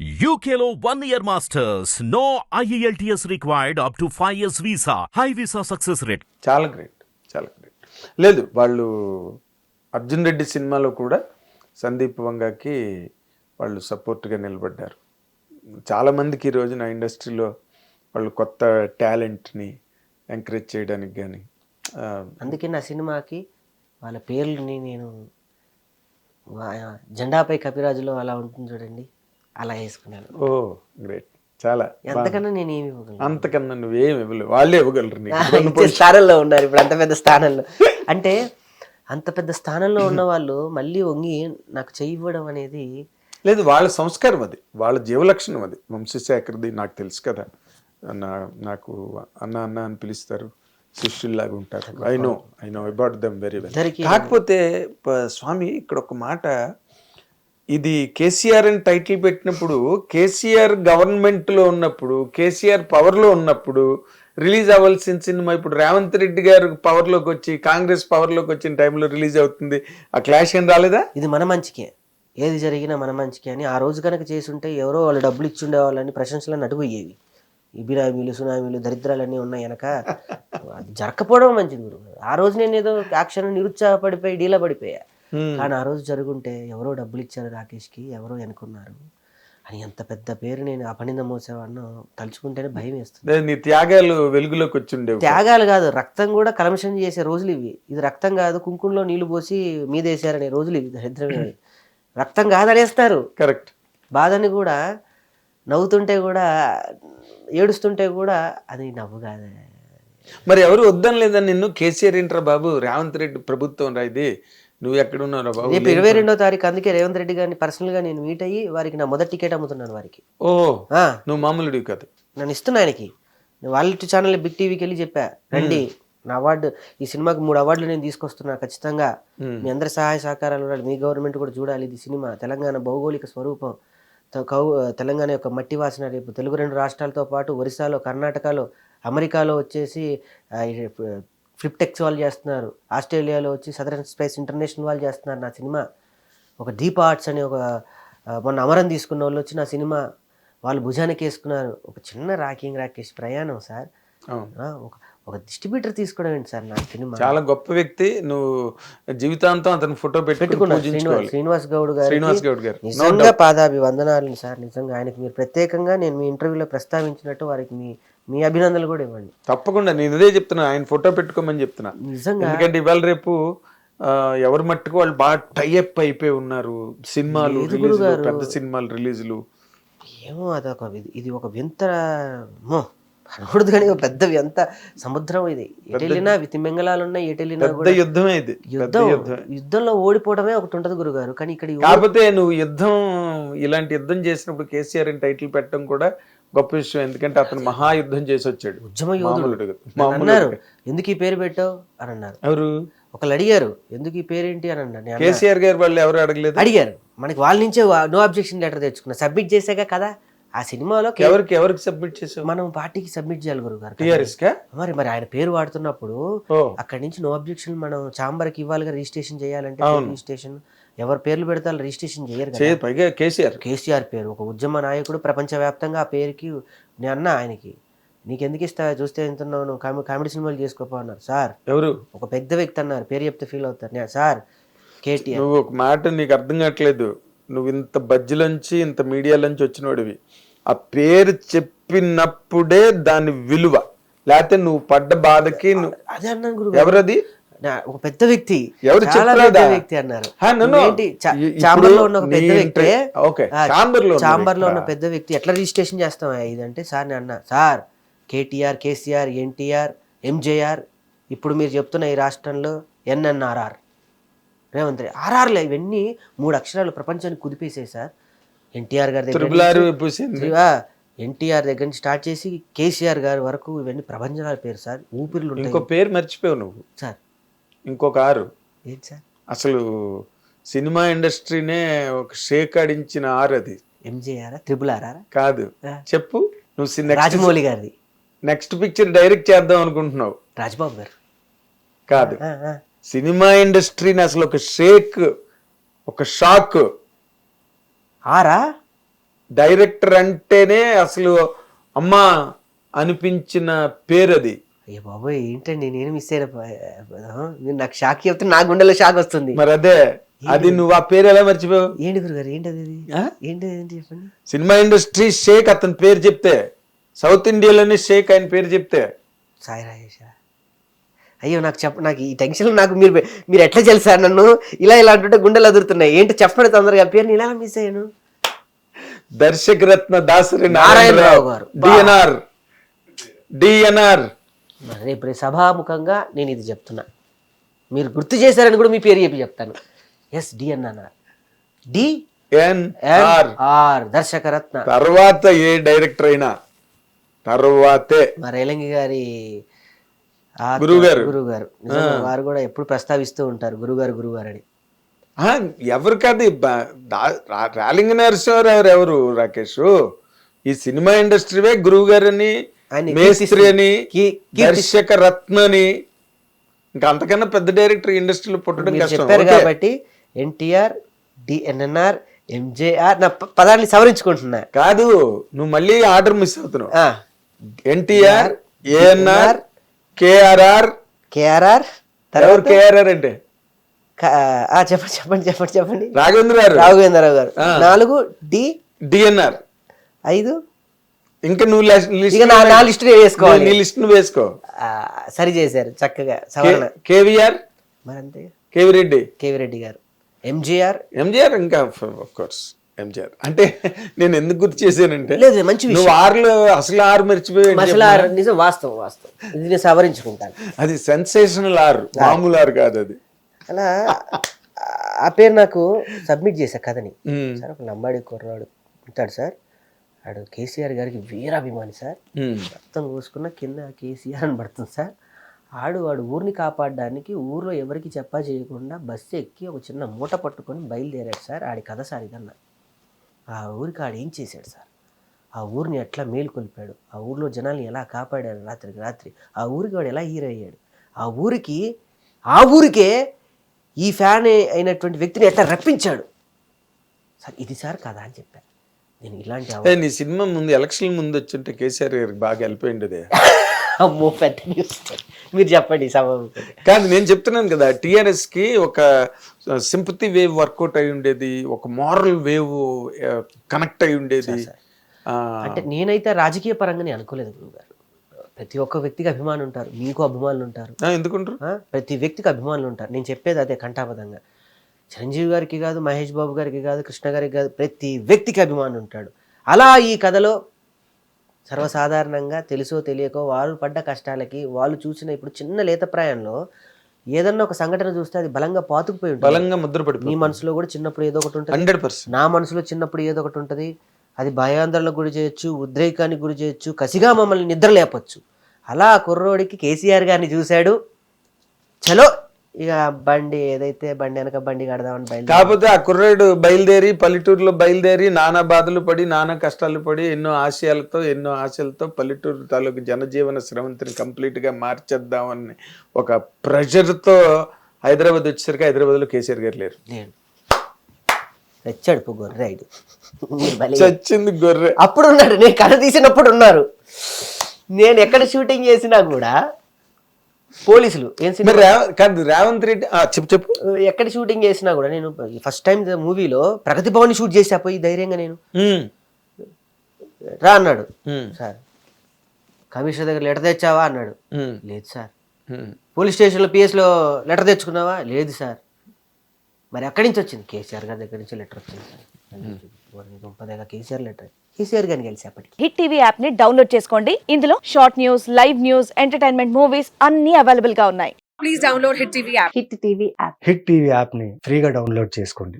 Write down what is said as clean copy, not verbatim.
UKలో 1 year masters. No IELTS required up to 5 years visa. High visa success rate. చాలా great, చాలా great. లేదు, వాళ్ళు అర్జున్ రెడ్డి సినిమాలో కూడా సందీప్ వంగకి వాళ్ళు సపోర్ట్గా నిలబడ్డారు. చాలామందికి ఈ రోజున ఇండస్ట్రీలో వాళ్ళు కొత్త టాలెంట్ని ఎంకరేజ్ చేయడానికి కానీ అందుకే నా సినిమాకి వాళ్ళ పేర్లని నేను జెండాపై కపిరాజులో అలా ఉంటుంది చూడండి, అలా వేసుకున్నాను. ఓ గ్రేట్, చాలా. అంతకన్నా నేను ఏమి ఇవ్వగలను, అంతకన్నా నువ్వేమి ఇవ్వలేవు, వాళ్ళే ఇవ్వగలరు ఇచ్చే స్థానంలో ఉన్నారు ఇప్పుడు. అంత పెద్ద స్థానంలో అంటే అంత పెద్ద స్థానంలో ఉన్న వాళ్ళు మళ్ళీ వంగి నాకు చెయ్యి ఇవ్వడం అనేది లేదు, వాళ్ళ సంస్కారం అది, వాళ్ళ జీవలక్షణం అది. వంశశేఖర్ది నాకు తెలుసు కదా, నాకు అన్న అన్న అని పిలుస్తారు, శిష్యుల్లాగా ఉంటారు. I know about them very well. కాకపోతే స్వామి ఇక్కడ ఒక మాట, ఇది కేసీఆర్ అని టైటిల్ పెట్టినప్పుడు, కేసీఆర్ గవర్నమెంట్లో ఉన్నప్పుడు, కేసీఆర్ పవర్లో ఉన్నప్పుడు రిలీజ్ అవ్వాల్సిన సినిమా ఇప్పుడు రేవంత్ రెడ్డి గారు పవర్లోకి వచ్చి, కాంగ్రెస్ పవర్లోకి వచ్చిన టైంలో రిలీజ్ అవుతుంది. ఆ క్లాష్ ఏం రాలేదా? ఇది మన మంచికే, ఏది జరిగినా మన మంచికే అని ఆ రోజు కనుక చేసుంటే ఎవరో వాళ్ళు డబ్బులు ఇచ్చి ఉండేవాళ్ళని ప్రశంసలను అడుగుయ్యేవి. ఈ బినామీలు సునామీలు దరిద్రాలన్నీ ఉన్నాయి వెనక, అది జరగకపోవడం మంచిది గురు. ఆ రోజు నేను ఏదో యాక్షన్ నిరుత్సాహపడిపోయి డీలా పడిపోయా. కానీ ఆ రోజు జరుగుంటే ఎవరో డబ్బులు ఇచ్చారు రాకేష్కి, ఎవరో అనుకున్నారు అని ఎంత పెద్ద పేరు నేను అపనింద మోసేవాడినో తలుచుకుంటేనే భయం వేస్తుంది. నీ త్యాగాలు వెలుగులోకి వచ్చిండే. త్యాగాలు కాదు, రక్తం కూడా కలమషం చేసే రోజులు ఇవి. ఇది రక్తం కాదు, కుంకుమలో నీళ్లు పోసి మీదేశారనే రోజులు ఇవి. దరిద్రమే, రక్తం కాదనేస్తారు. కరెక్ట్. బాధని కూడా నవ్వుతుంటే కూడా ఏడుస్తుంటే కూడా అది నవ్వు కాదు. మరి ఎవరు వద్దని లేదని నిన్ను, కేసీఆర్ ఏంట్రా బాబు, రేవంత్ రెడ్డి ప్రభుత్వం రా ఇది, నువ్వు ఎక్కడున్నారా బాబు? రేపు 22వ తారీఖు, అందుకే రేవంత్ రెడ్డి గారిని పర్సనల్ గా నేను మీట్ అయ్యి వారికి నా మొదటి టికెట్ అమ్ముతున్నాను వారికి. ఓ, నువ్వు మామూలుడివి కాదు, నన్ను ఇస్తున్నా ఆయనకి. వాళ్ళ ఛానల్ బిగ్ టీవీకి వెళ్ళి చెప్పా, రండి నా అవార్డు, ఈ సినిమాకి 3 అవార్డులు నేను తీసుకొస్తున్నా, ఖచ్చితంగా మీ అందరి సహాయ సహకారాలు ఉండాలి, మీ గవర్నమెంట్ కూడా చూడాలి. ఇది సినిమా తెలంగాణ భౌగోళిక స్వరూపం, తెలంగాణ యొక్క మట్టి వాసన. రేపు తెలుగు 2 రాష్ట్రాలతో పాటు ఒరిస్సాలో, కర్ణాటకలో, అమెరికాలో వచ్చేసి ఫ్లిప్టెక్స్ వాళ్ళు చేస్తున్నారు, ఆస్ట్రేలియాలో వచ్చి సదరన్ స్పేస్ ఇంటర్నేషనల్ వాళ్ళు చేస్తున్నారు నా సినిమా. ఒక డీప్ ఆర్ట్స్ అని ఒక మొన్న అమరం తీసుకున్న వాళ్ళు వచ్చి నా సినిమా వాళ్ళు భుజానికి వేసుకున్నారు. ఒక చిన్న రాకేష్ ప్రయాణం సార్. ఒక డిస్ట్రిబ్యూటర్ తీసుకోవడం ఏంటి సార్ నా సినిమా? చాలా గొప్ప వ్యక్తి. నువ్వు జీవితాంతం అతను ఫోటో పెట్టుకున్నా. శ్రీనివాస్ గౌడ్ గారు నిజంగా పాదాభివందనాలు సార్. నిజంగా ఆయనకి మీరు ప్రత్యేకంగా నేను మీ ఇంటర్వ్యూలో ప్రస్తావించినట్టు వారికి మీ అభినందనలు కూడా ఇవ్వండి. తప్పకుండా, నేను ఇదే చెప్తున్నా, ఆయన ఫోటో పెట్టుకోమని చెప్తున్నా. నిజంగా, ఎందుకంటే ఇవాళ రేపు ఎవరి మట్టుకు వాళ్ళు బాగా టైఅప్ అయిపోయి ఉన్నారు. సినిమాలు పెద్ద సినిమాలు రిలీజులు ఏమో ఇది ఒక వింత అనకూడదు కానీ పెద్ద ఎంత సముద్రం ఇది. ఎటెళ్ళినా తిమ్మెంగళాలు ఉన్నాయి, ఎటెళ్ళినా యుద్ధమే ఇది. యుద్ధంలో ఓడిపోవడమే ఒకటి ఉంటది గురుగారు. కానీ ఇక్కడ కాకపోతే నువ్వు ఇలాంటి యుద్ధం చేసినప్పుడు కేసీఆర్ అని టైటిల్ పెట్టడం కూడా గొప్ప విషయం. ఎందుకంటే అతను మహాయుద్ధం చేసి వచ్చాడు, ఉద్యమ యోధుడు. అన్నారు ఎందుకు ఈ పేరు పెట్టావు అని అన్నారు. ఎవరు ఒకళ్ళు అడిగారు ఎందుకు ఈ పేరేంటి అని అన్నారు. కేసీఆర్ గారు వాళ్ళు ఎవరు అడగలేదు, అడిగారు. మనకి వాళ్ళ నుంచే నో అబ్జెక్షన్ లెటర్ తెచ్చుకున్నా, సబ్మిట్ చేసాక కదా ఆ సినిమాలో. ఎవరికి సబ్మిట్ చేసావు? మనం పార్టీకి సబ్మిట్ చేయాలి గురుగారు. మరి ఆయన పేరు వాడుతున్నప్పుడు అక్కడి నుంచి నో అబ్జెక్షన్ మనం ఛాంబర్ కి ఇవ్వాలిగా, రిజిస్ట్రేషన్ చేయాలంటే. రిజిస్ట్రేషన్ ఎవరి పేర్లు పెడతారు, రిజిస్ట్రేషన్ చేయరు. కేసీఆర్ పేరు ఒక ఉద్యమ నాయకుడు, ప్రపంచవ్యాప్తంగా ఆ పేరుకి నేను అన్నా ఆయనకి, నీకెందుకు ఇస్తా, చూస్తే ఎంతున్నావు, నువ్వు కామెడీ సినిమాలు చేసుకోపో అన్నారు. సార్ ఎవరు ఒక పెద్ద వ్యక్తి అన్నారు, పేరు చెప్తే ఫీల్ అవుతారు. సార్ కేటీఆర్. నువ్వు ఒక మాట నీకు అర్థం కావట్లేదు, నువ్వు ఇంత బజ్జీలోంచి ఇంత మీడియాలోంచి వచ్చినోడివి, ఆ పేరు చెప్పినప్పుడే దాని విలువ, లేకపోతే నువ్వు పడ్డ బాధకి అదే అన్నాను గురు. ఎవరది? ఒక పెద్ద వ్యక్తి, ఎవరు పెద్ద వ్యక్తి అన్నారు. చాంబర్ లో ఉన్న ఒక పెద్ద వ్యక్తి, చాంబర్ లో ఉన్న పెద్ద వ్యక్తి ఎట్లా రిజిస్ట్రేషన్ చేస్తాం ఇదంటే, సార్ నేను అన్నా, సార్ కేటీఆర్, కేసీఆర్, ఎన్టీఆర్, ఎంజేఆర్, ఇప్పుడు మీరు చెప్తున్న ఈ రాష్ట్రంలో ఎన్ఎన్ఆర్ఆర్, రేవంత్ రెడ్డి ఆర్ఆర్లే, ఇవన్నీ 3 అక్షరాలు ప్రపంచానికి కుదిపేసాయి సార్. ఎన్టీఆర్ గారి దగ్గర, ఎన్టీఆర్ దగ్గర నుంచి స్టార్ట్ చేసి కేసీఆర్ గారి వరకు ఇవన్నీ ప్రభంజనాల పేరు సార్. ఊపిరిలు ఉంటాయి. ఇంకో పేరు మర్చిపోయావు నువ్వు సార్, ఇంకొక ఆరు. ఏంటి సార్? అసలు సినిమా ఇండస్ట్రీనే ఒక షేక్ ఆడించిన ఆరు అది. ఎంజేఆర్, RRR కాదు, చెప్పు నువ్వు. రాజమౌళి గారిది నెక్స్ట్ పిక్చర్ డైరెక్ట్ చేద్దాం అనుకుంటున్నావు, రాజ్బాబు గారు. కాదు, సినిమా ఇండస్ట్రీని అసలు ఒక షేక్, ఒక షాక్. ఆరా డైరెక్టర్ అంటేనే అసలు అమ్మా అనిపించిన పేరు అది. అయ్యో బాబోయ్ ఏంటండి నేను మిస్ అయిన మీరు నాకు షాక్ చెప్తే నా గుండెలో షాక్ వస్తుంది. మరి అదే అది నువ్వు ఆ పేరు ఎలా మర్చిపోయావు? ఏంటి గురుగారు ఏంటది ఏంటి చెప్పండి. సినిమా ఇండస్ట్రీ షేక్ అతని పేరు చెప్తే, సౌత్ ఇండియాలోనే షేక్ ఆయన పేరు చెప్తే. సాయి రాజేష్. అయ్యో నాకు ఈ టెన్షన్ నాకు మీరు ఎట్లా తెలుసా నన్ను ఇలా అంటుంటే గుండెలు అదురుతున్నాయి. ఏంటి చెప్పండి తొందరగా పేరు ఇలా మిస్ అయ్యాను. దర్శక రత్న దాసరి నారాయణరావు గారు డిఎన్ఆర్. రేపు సభాముఖంగా నేను ఇది చెప్తున్నా, మీరు గుర్తు చేశారని కూడా మీ పేరు చెప్పి చెప్తాను. Yes DNR DNR Darshakaratna. తర్వాత ఏ డైరెక్టర్ అయినా తర్వాతే మా రేలంగి గారి గురువుగారు వారు కూడా ఎప్పుడు ప్రస్తావిస్తూ ఉంటారు గురుగారు అని. ఎవరు కాదు రాలింగ నరసింహారావు ఎవరు రాకేష్, ఈ సినిమా ఇండస్ట్రీవే గురువు గారని, మేస్త్రి అని, దర్శక రత్న అని. ఇంకా అంతకన్నా పెద్ద డైరెక్టర్ ఇండస్ట్రీలో పుట్టడం కష్టం. చెప్పారు కాబట్టి ఎన్టీఆర్, డిఎన్ఆర్, ఎంజేఆర్ నా పదాన్ని సవరించుకుంటున్నా. కాదు నువ్వు మళ్ళీ ఆర్డర్ మిస్ అవుతున్నావు. ఎన్టీఆర్, ఏఎన్ఆర్, కేఆర్ఆర్. తర్వాత కేఆర్ఆర్ అంటే చెప్పండి రాఘవేంద్రరావు గారు. 4 డిఎన్ఆర్. 5 ఇంకా నువ్వు నా లిస్ట్ వేసుకోవాలి. నీ లిస్ట్ నువ్వు వేసుకో. సరి చేశారు చక్కగా సవరణ. కేవీఆర్ మరి అంతే. కేవిరెడ్డి గారు. ఎంజీఆర్ ఇంకా ఆఫ్ కోర్స్ ఎంజీఆర్. అంటే నేను ఎందుకు గుర్తు చేశానంటే లేదు మంచి నువ్వు అసలు ఆరు మర్చిపోయావు. నిజం వాస్తవం ఇది నేను సవరించుకుంటాను. అది సెన్సేషనల్ ఆర్, మామూలు ఆర్ కాదు అది. అలా ఆ పేరు నాకు సబ్మిట్ చేశా కథని. సార్ ఒక లంబాడి కుర్రాడు ఉంటాడు సార్, ఆడు కేసీఆర్ గారికి వీరాభిమాని సార్, మొత్తం కోసుకున్న కింద కేసీఆర్ అని పడుతుంది సార్. వాడు ఊరిని కాపాడడానికి ఊర్లో ఎవరికి చెప్పా చేయకుండా బస్సు ఎక్కి ఒక చిన్న మూట పట్టుకొని బయలుదేరాడు సార్. ఆడి కథ సార్ ఇదన్నా. ఆ ఊరికి ఆడు ఏం చేశాడు సార్, ఆ ఊరిని ఎట్లా మేలుకొల్పాడు, ఆ ఊరిలో జనాల్ని ఎలా కాపాడాడు రాత్రికి రాత్రి, ఆ ఊరికి వాడు ఎలా హీరో అయ్యాడు, ఆ ఊరికే ఈ ఫ్యాన్ అయినటువంటి వ్యక్తిని ఎట్లా రప్పించాడు సార్, ఇది సార్ కదా అని చెప్పాను నేను. ఇలాంటి నీ సినిమా ముందు ఎలక్షన్ ముందు వచ్చింటే కేసీఆర్ గారికి బాగా వెళ్ళిపోయింది. అమ్మో పెద్ద న్యూస్. మీరు చెప్పండి సభ. కాదు నేను చెప్తున్నాను కదా, టిఆర్ఎస్ కి ఒక సింపతి వేవ్ వర్కౌట్ అయి ఉండేది, ఒక మారల్ వేవ్ కనెక్ట్ అయి ఉండేది. అంటే నేనైతే రాజకీయ పరంగానే అనుకోలేదు గురుగారు. ప్రతి ఒక్క వ్యక్తికి అభిమానులు ఉంటారు, మీకు అభిమానులు ఉంటారు. ఎందుకుంటారు? ప్రతి వ్యక్తికి అభిమానులు ఉంటారు. నేను చెప్పేది అదే కంఠాపదంగా. చిరంజీవి గారికి కాదు, మహేష్ బాబు గారికి కాదు, కృష్ణ గారికి కాదు, ప్రతి వ్యక్తికి అభిమానులు ఉంటాడు. అలా ఈ కథలో సర్వసాధారణంగా తెలుసో తెలియకో వాళ్ళు పడ్డ కష్టాలకి, వాళ్ళు చూసిన ఇప్పుడు చిన్న లేత ప్రాయంలో ఏదన్నా ఒక సంఘటన చూస్తే అది బలంగా పాతుకుపోయి ఉంటుంది, బలంగా ముద్రపడి. మీ మనసులో కూడా చిన్నప్పుడు ఏదో ఒకటి ఉంటుంది, 100%. నా మనసులో చిన్నప్పుడు ఏదో ఒకటి ఉంటుంది. అది భయాందోళనకు గురి చేయొచ్చు, ఉద్రేకానికి గురి చేయొచ్చు, కసిగా మమ్మల్ని నిద్ర లేపచ్చు. అలా కుర్రోడికి కేసీఆర్ గారిని చూశాడు, చలో ఇక బండి ఏదైతే బండి వెనక బండి కడదామని బయలుదేరి. కాకపోతే ఆ కుర్రాడు బయలుదేరి పల్లెటూరులో బయలుదేరి నానా బాధలు పడి, నానా కష్టాలు పడి, ఎన్నో ఆశయాలతో పల్లెటూరు తాలూకు జనజీవన స్రవంతిని కంప్లీట్ గా మార్చేద్దామని ఒక ప్రెషర్తో హైదరాబాద్ వచ్చేసరికి హైదరాబాద్లో కేసీఆర్ గారు లేరు. చచ్చాడు గొర్రె. చచ్చింది గొర్రె. అప్పుడు ఉన్నాడు, నేను కథ తీసినప్పుడు ఉన్నారు. నేను ఎక్కడ షూటింగ్ చేసినా కూడా పోలీసులు రేవంత్ రెడ్డి చెప్పు ఎక్కడ షూటింగ్ చేసినా కూడా, నేను ఫస్ట్ టైం మూవీలో ప్రగతి భవన్ షూట్ చేసా పోయి ధైర్యంగా నేను రా అన్నాడు. సార్ కమిషనర్ దగ్గర లెటర్ తెచ్చావా అన్నాడు. లేదు సార్. పోలీస్ స్టేషన్లో పిఎస్లో లెటర్ తెచ్చుకున్నావా? లేదు సార్. మరి ఎక్కడి నుంచి వచ్చింది? కేసీఆర్ గారి దగ్గర నుంచి లెటర్ వచ్చింది సార్. కేసీఆర్ లెటర్, కేసీఆర్ గారిని కలిసి. హిట్ టీవీ యాప్ ని డౌన్లోడ్ చేసుకోండి. ఇందులో short news, live news, entertainment movies అన్ని అవైలబుల్ గా ఉన్నాయి. Please download hit TV app. Hit TV app ని ఫ్రీగా డౌన్లోడ్ చేసుకోండి.